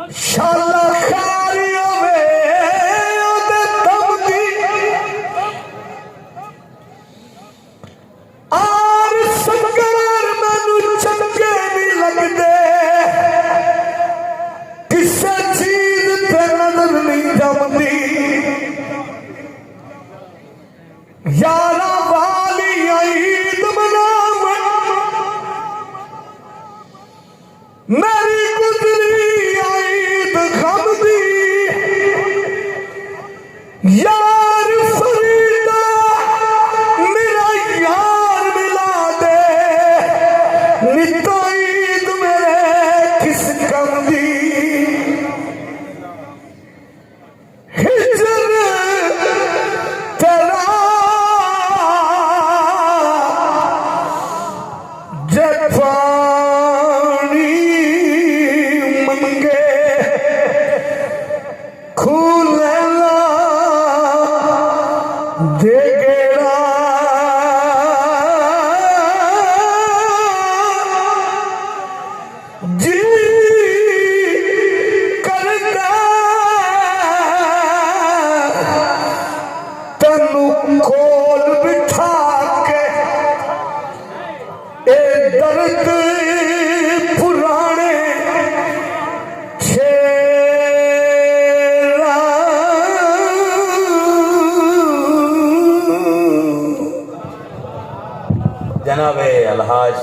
शाला खारियों में ओदे दम दी आर संगरार मैनू चंगे नहीं लगदे किसे चीज ते नजर नहीं जमदी यारा वाली ईद मनाव मेरी गुजरी ईद गम दी यार फरीदा मेरा यार मिला दे नितो ईद मेरे किस गम दी हिजर तेरा जफानी मंगे खूलेला देगेड़ा जी करना तनु कोल बिठा के ए दर्द पुराने शेरा जनाबे अलहाज